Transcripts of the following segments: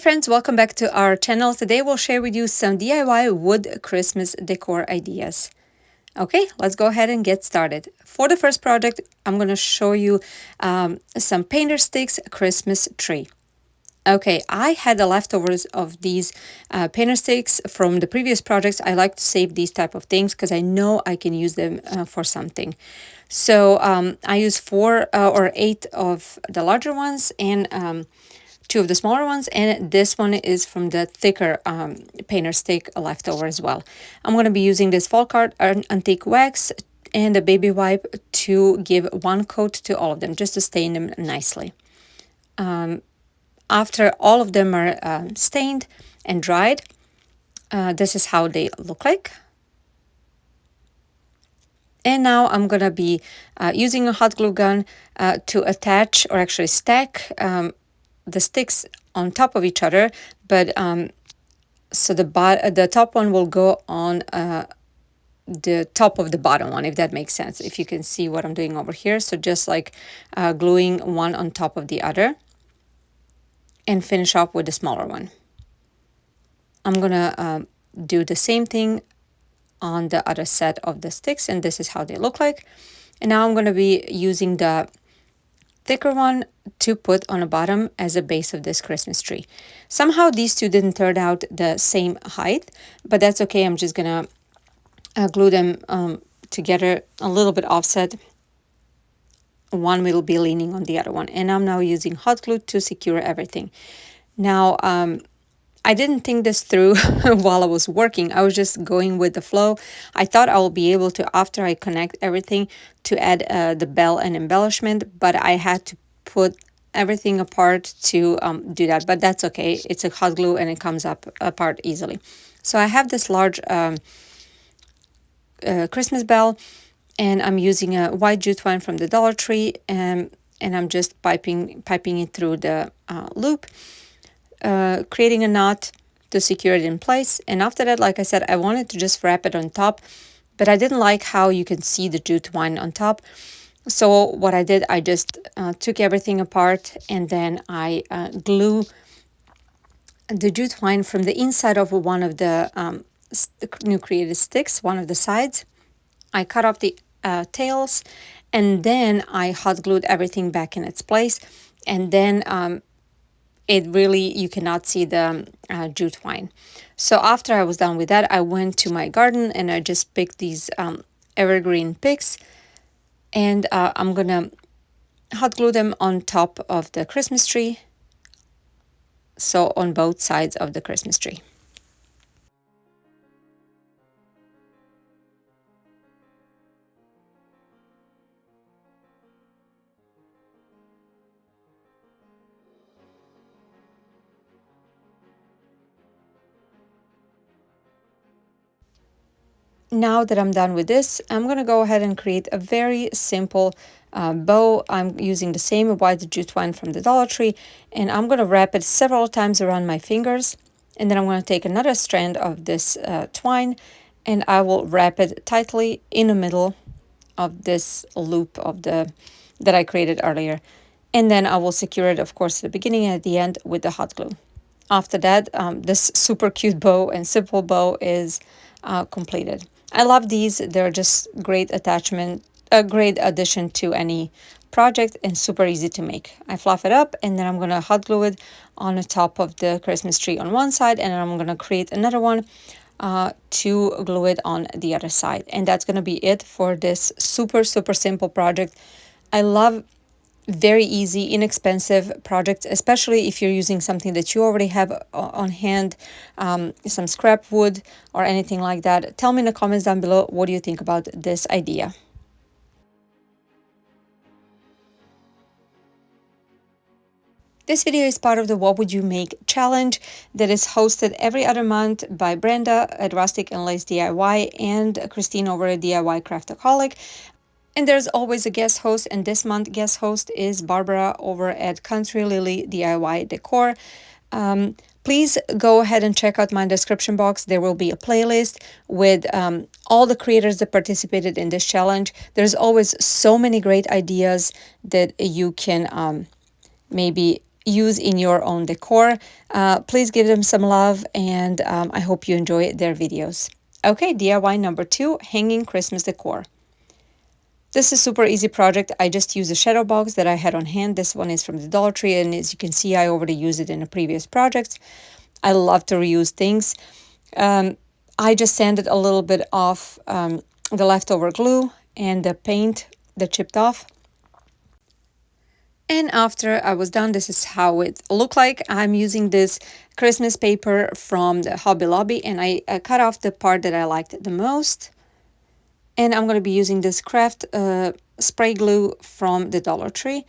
friends, welcome back to our channel. Today we'll share with you some DIY wood Christmas decor ideas. Okay, let's go ahead and get started. For the first project, I'm going to show you some painter sticks Christmas tree. Okay, I had the leftovers of these painter sticks from the previous projects. I like to save these type of things because I know I can use them for something. So I use 4 or 8 of the larger ones and 2 of the smaller ones, and this one is from the thicker painter stick leftover as well. I'm going to be using this fall card antique wax and a baby wipe to give one coat to all of them, just to stain them nicely. After all of them are stained and dried, this is how they look like. And now I'm going to be using a hot glue gun to attach, or actually stack, the sticks on top of each other, but so the top one will go on the top of the bottom one, if that makes sense, if you can see what I'm doing over here. So just like gluing one on top of the other, and finish off with the smaller one. I'm gonna do the same thing on the other set of the sticks, and this is how they look like. And now I'm going to be using the thicker one to put on the bottom as a base of this Christmas tree. Somehow these two didn't turn out the same height, but that's okay. I'm just gonna glue them together a little bit offset. One will be leaning on the other one, and I'm now using hot glue to secure everything. Now I didn't think this through while I was working. I was just going with the flow. I thought I will be able to, after I connect everything, to add the bell and embellishment, but I had to put everything apart to do that. But that's okay. It's a hot glue and it comes up apart easily. So I have this large Christmas bell, and I'm using a white jute twine from the Dollar Tree, and I'm just piping it through the loop. Creating a knot to secure it in place. And after that, like I said, I wanted to just wrap it on top, but I didn't like how you can see the jute twine on top. So what I did, I just took everything apart, and then I glue the jute twine from the inside of one of the new created sticks, one of the sides. I cut off the tails, and then I hot glued everything back in its place, and then it really, you cannot see the jute twine. So after I was done with that, I went to my garden and I just picked these evergreen picks, and I'm gonna hot glue them on top of the Christmas tree, so on both sides of the Christmas tree. Now that I'm done with this, I'm going to go ahead and create a very simple bow. I'm using the same white jute twine from the Dollar Tree, and I'm going to wrap it several times around my fingers, and then I'm going to take another strand of this twine, and I will wrap it tightly in the middle of this loop of that I created earlier, and then I will secure it, of course, at the beginning and at the end with the hot glue. After that, this super cute bow and simple bow is completed. I love these. They're just great attachment, a great addition to any project, and super easy to make. I fluff it up, and then I'm going to hot glue it on the top of the Christmas tree on one side, and then I'm going to create another one to glue it on the other side. And that's going to be it for this super simple project. I love very easy, inexpensive projects, especially if you're using something that you already have on hand, some scrap wood or anything like that. Tell me in the comments down below, what do you think about this idea? This video is part of the What Would You Make challenge that is hosted every other month by Brenda at Rustic and Lace DIY and Christine over at DIY Craftaholic. And there's always a guest host, and this month guest host is Barbara over at Country Lily DIY Decor. Please go ahead and check out my description box. There will be a playlist with all the creators that participated in this challenge. There's always so many great ideas that you can maybe use in your own decor. Please give them some love, and I hope you enjoy their videos. Okay, DIY number 2, hanging Christmas decor. This is super easy project. I just use a shadow box that I had on hand. This one is from the Dollar Tree, and as you can see, I already used it in a previous project. I love to reuse things. I just sanded a little bit off the leftover glue and the paint that chipped off. And after I was done, this is how it looked like. I'm using this Christmas paper from the Hobby Lobby, and I cut off the part that I liked the most. And I'm going to be using this craft spray glue from the Dollar Tree.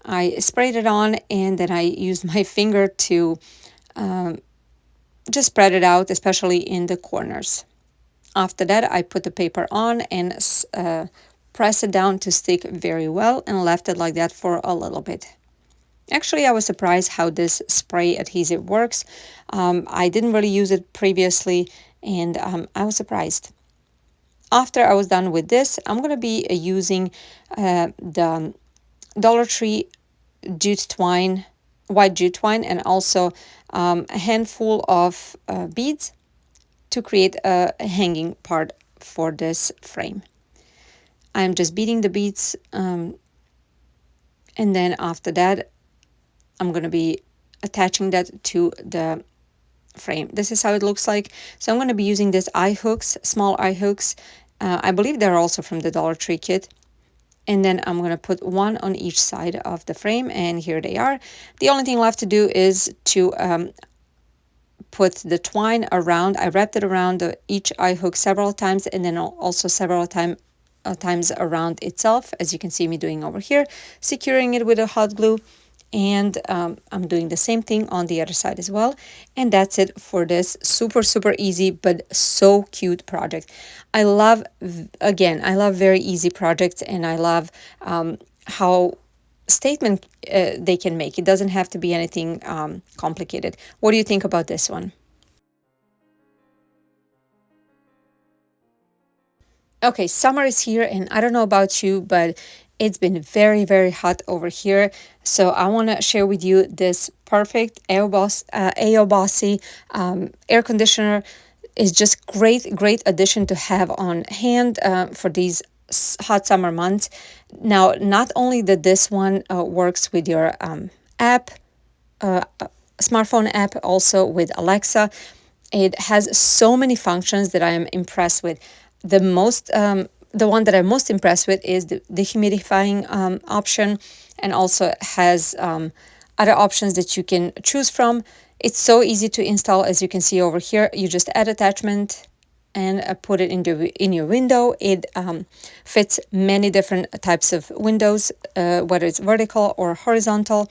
I sprayed it on, and then I used my finger to just spread it out, especially in the corners. After that, I put the paper on and press it down to stick very well, and left it like that for a little bit. Actually, I was surprised how this spray adhesive works. I didn't really use it previously, and I was surprised. After I was done with this, I'm going to be using the Dollar Tree jute twine, white jute twine, and also a handful of beads to create a hanging part for this frame. I'm just beating the beads, and then after that, I'm going to be attaching that to the frame. This is how it looks like. So I'm going to be using these eye hooks, small eye hooks. I believe they're also from the Dollar Tree kit. And then I'm going to put one on each side of the frame, and here they are. The only thing left to do is to put the twine around. I wrapped it around each eye hook several times, and then also several times around itself, as you can see me doing over here, securing it with a hot glue. And I'm doing the same thing on the other side as well. And that's it for this super easy but so cute project. I love, again, I love very easy projects, and I love how statement they can make. It doesn't have to be anything complicated. What do you think about this one? Okay, summer is here, and I don't know about you, but it's been very hot over here. So I want to share with you this perfect AO air conditioner. Is just great addition to have on hand for these hot summer months. Now, not only that this one works with your app, smartphone app, also with Alexa. It has so many functions that I am impressed with. The one that I'm most impressed with is the dehumidifying option, and also has other options that you can choose from. It's so easy to install, as you can see over here. You just add attachment and put it in your window. It fits many different types of windows, whether it's vertical or horizontal.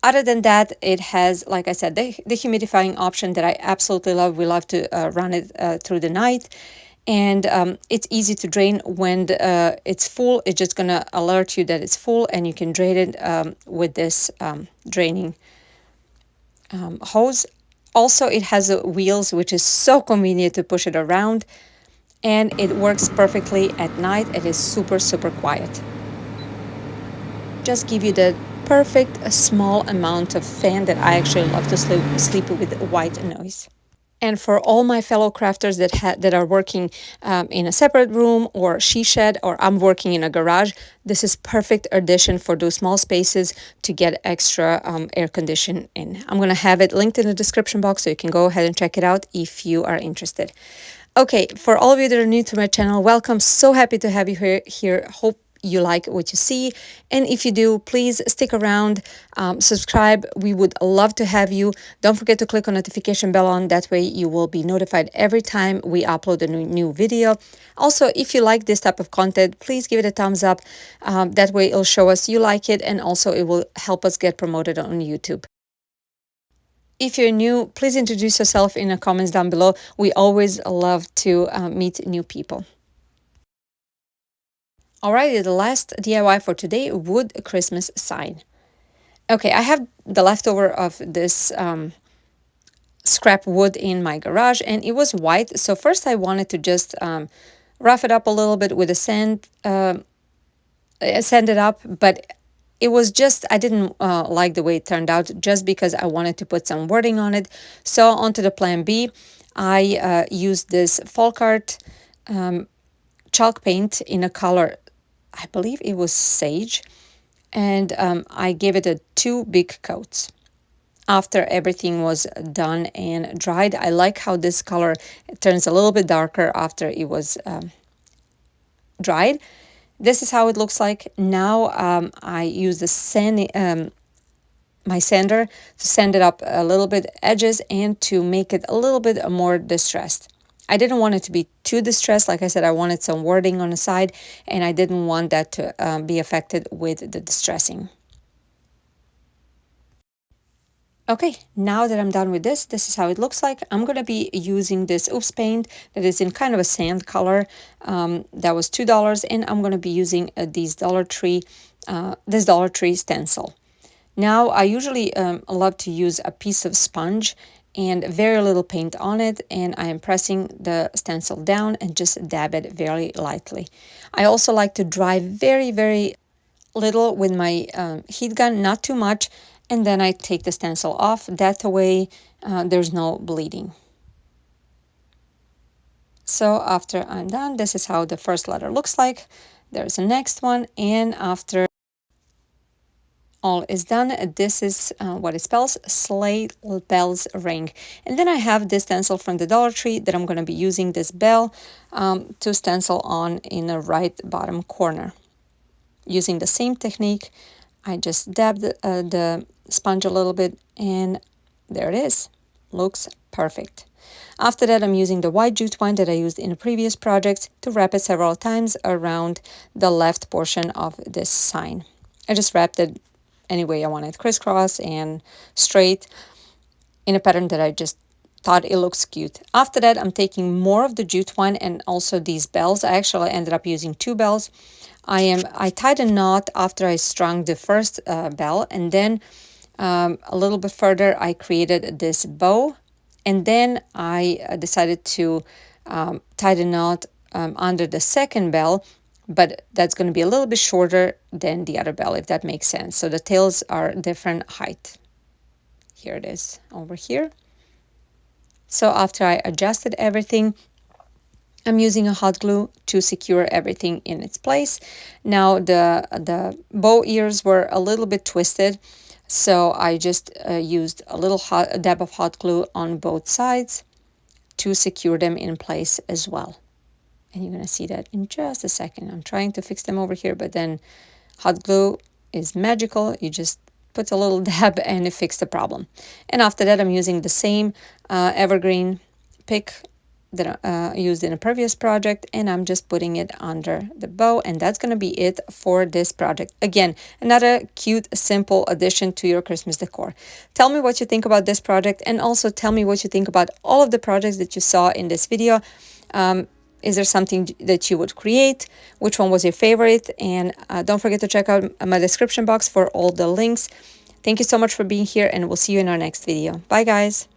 Other than that, it has, like I said, the humidifying option that I absolutely love. We love to run it through the night. And it's easy to drain when it's full. It's just going to alert you that it's full, and you can drain it with this draining hose. Also, it has wheels, which is so convenient to push it around. And it works perfectly at night. It is super quiet. Just give you the perfect small amount of fan that I actually love to sleep with white noise. And for all my fellow crafters that are working in a separate room or she shed, or I'm working in a garage, this is perfect addition for those small spaces to get extra air condition in. I'm going to have it linked in the description box, so you can go ahead and check it out if you are interested. Okay, for all of you that are new to my channel, welcome. So happy to have you here. Hope you like what you see, and if you do, please stick around, subscribe. We would love to have you. Don't forget to click on notification bell on, that way you will be notified every time we upload a new video. Also, if you like this type of content, please give it a thumbs up. That way it'll show us you like it, and also it will help us get promoted on YouTube. If you're new, please introduce yourself in the comments down below. We always love to meet new people. Alrighty, the last DIY for today, wood Christmas sign. Okay, I have the leftover of this scrap wood in my garage, and it was white. So first I wanted to just rough it up a little bit with a sand it up, but it was just, I didn't like the way it turned out just because I wanted to put some wording on it. So onto the plan B, I used this folk art chalk paint in a color, I believe it was sage, and I gave it 2 big coats. After everything was done and dried, I like how this color turns a little bit darker after it was dried. This is how it looks like. Now I use the my sander to sand it up a little bit edges and to make it a little bit more distressed. I didn't want it to be too distressed. Like I said, I wanted some wording on the side, and I didn't want that to be affected with the distressing. Okay, now that I'm done with this, this is how it looks like. I'm going to be using this Oops paint that is in kind of a sand color. That was $2, and I'm going to be using this Dollar Tree stencil. Now, I usually love to use a piece of sponge and very little paint on it, and I am pressing the stencil down and just dab it very lightly. I also like to dry very, very little with my heat gun, not too much, and then I take the stencil off. That way there's no bleeding. So after I'm done, this is how the first letter looks like. There's the next one, and after all is done, this is what it spells: sleigh bells ring. And then I have this stencil from the Dollar Tree that I'm going to be using this bell to stencil on in the right bottom corner. Using the same technique, I just dab the sponge a little bit, and there it is. Looks perfect. After that, I'm using the white jute twine that I used in the previous projects to wrap it several times around the left portion of this sign. I just wrapped it any way I wanted, crisscross and straight, in a pattern that I just thought it looks cute. After that, I'm taking more of the jute twine and also these bells. I actually ended up using 2 bells. I tied a knot after I strung the first bell, and then a little bit further I created this bow, and then I decided to tie the knot under the second bell, but that's going to be a little bit shorter than the other bell, if that makes sense. So the tails are different height. Here it is over here. So after I adjusted everything, I'm using a hot glue to secure everything in its place. Now the bow ears were a little bit twisted, so I just used a dab of hot glue on both sides to secure them in place as well. And you're gonna see that in just a second. I'm trying to fix them over here, but then hot glue is magical. You just put a little dab and it fixed the problem. And after that, I'm using the same evergreen pick that I used in a previous project, and I'm just putting it under the bow, and that's going to be it for this project. Again, another cute, simple addition to your Christmas decor. Tell me what you think about this project, and also tell me what you think about all of the projects that you saw in this video. Is there something that you would create? Which one was your favorite? And don't forget to check out my description box for all the links. Thank you so much for being here, and we'll see you in our next video. Bye, guys.